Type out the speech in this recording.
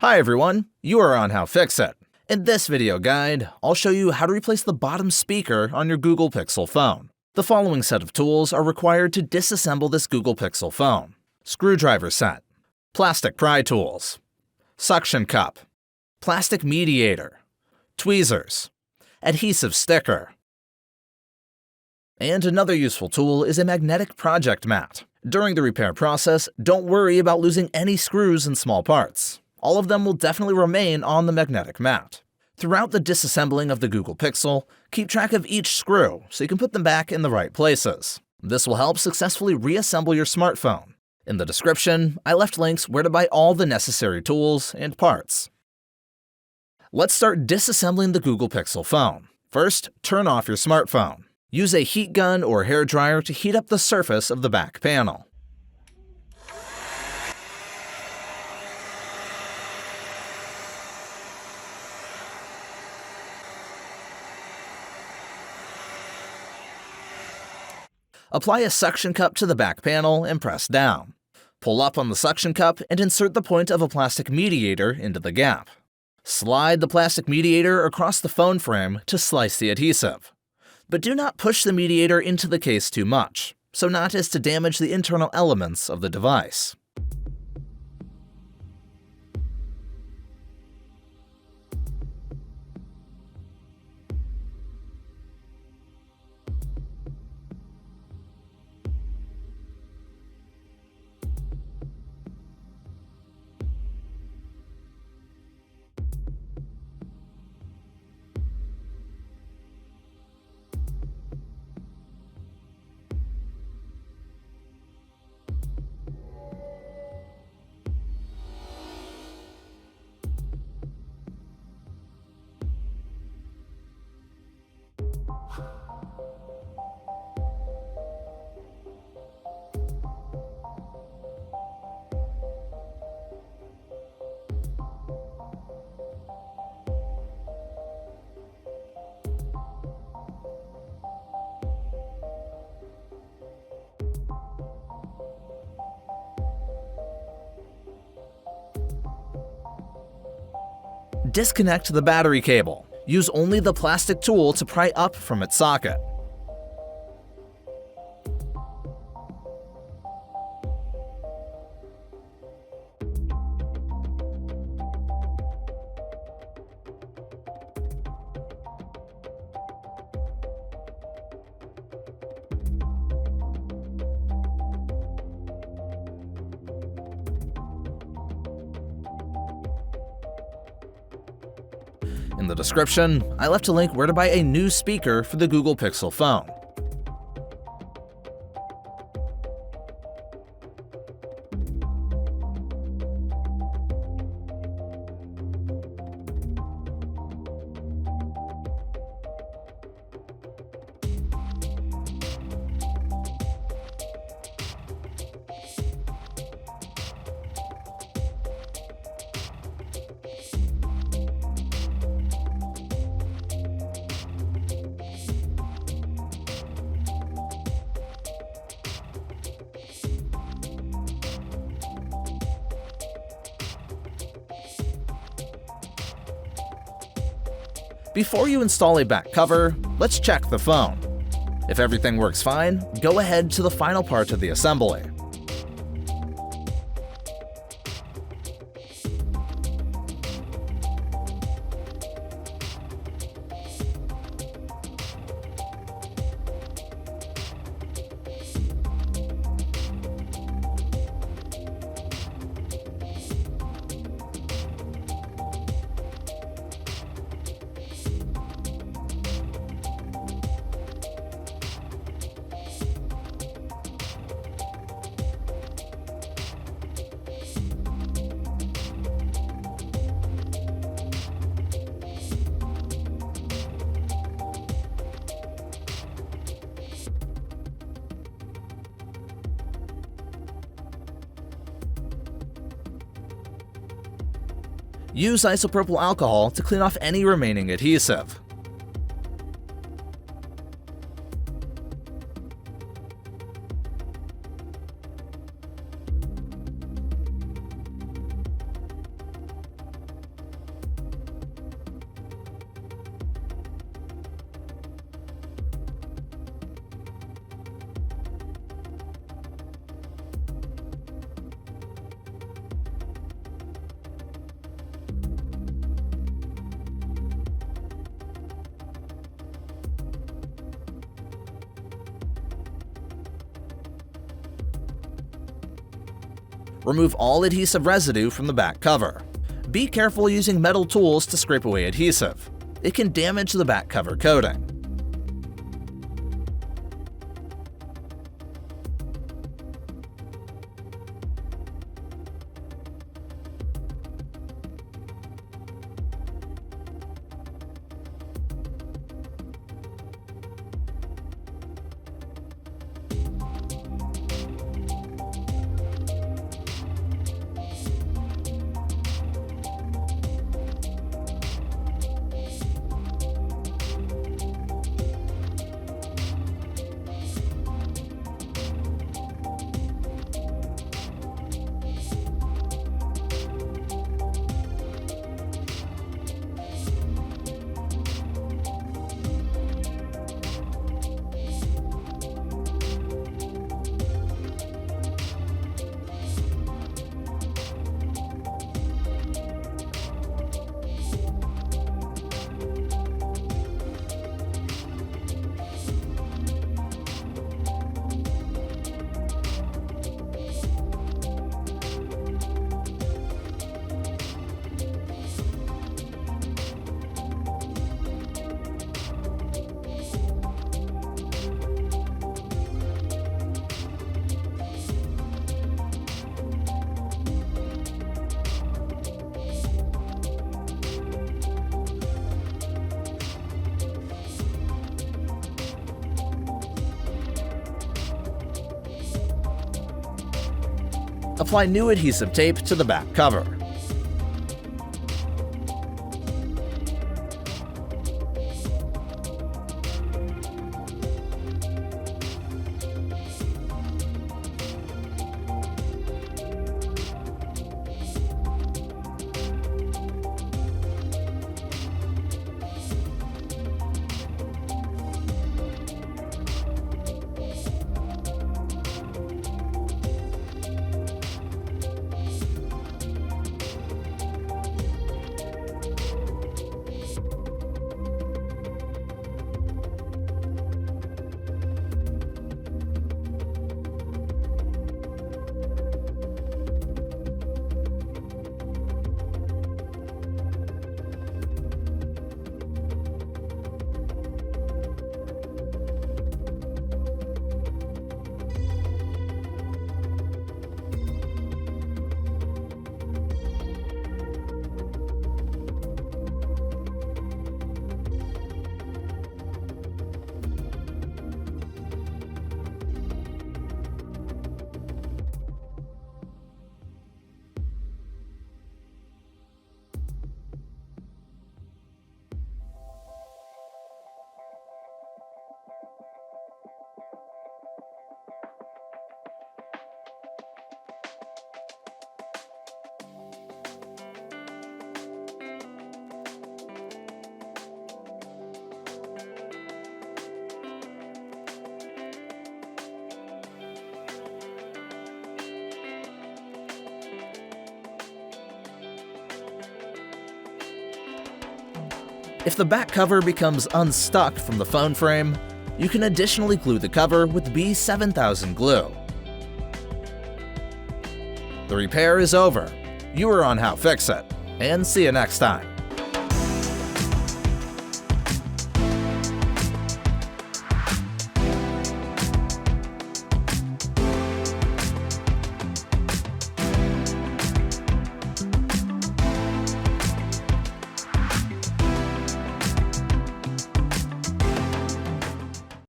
Hi everyone, you are on How-FixIT. In this video guide, I'll show you how to replace the bottom speaker on your Google Pixel phone. The following set of tools are required to disassemble this Google Pixel phone. Screwdriver set, plastic pry tools, suction cup, plastic mediator, tweezers, adhesive sticker. And another useful tool is a magnetic project mat. During the repair process, don't worry about losing any screws and small parts. All of them will definitely remain on the magnetic mat. Throughout the disassembling of the Google Pixel, keep track of each screw so you can put them back in the right places. This will help successfully reassemble your smartphone. In the description, I left links where to buy all the necessary tools and parts. Let's start disassembling the Google Pixel phone. First, turn off your smartphone. Use a heat gun or hair dryer to heat up the surface of the back panel. Apply a suction cup to the back panel and press down. Pull up on the suction cup and insert the point of a plastic mediator into the gap. Slide the plastic mediator across the phone frame to slice the adhesive. But do not push the mediator into the case too much, so not as to damage the internal elements of the device. Disconnect the battery cable. Use only the plastic tool to pry up from its socket. In the description, I left a link where to buy a new speaker for the Google Pixel phone. Before you install a back cover, let's check the phone. If everything works fine, go ahead to the final part of the assembly. Use isopropyl alcohol to clean off any remaining adhesive. Remove all adhesive residue from the back cover. Be careful using metal tools to scrape away adhesive. It can damage the back cover coating. Apply new adhesive tape to the back cover. If the back cover becomes unstuck from the phone frame, you can additionally glue the cover with B7000 glue. The repair is over. You are on How-FixIT, and see you next time.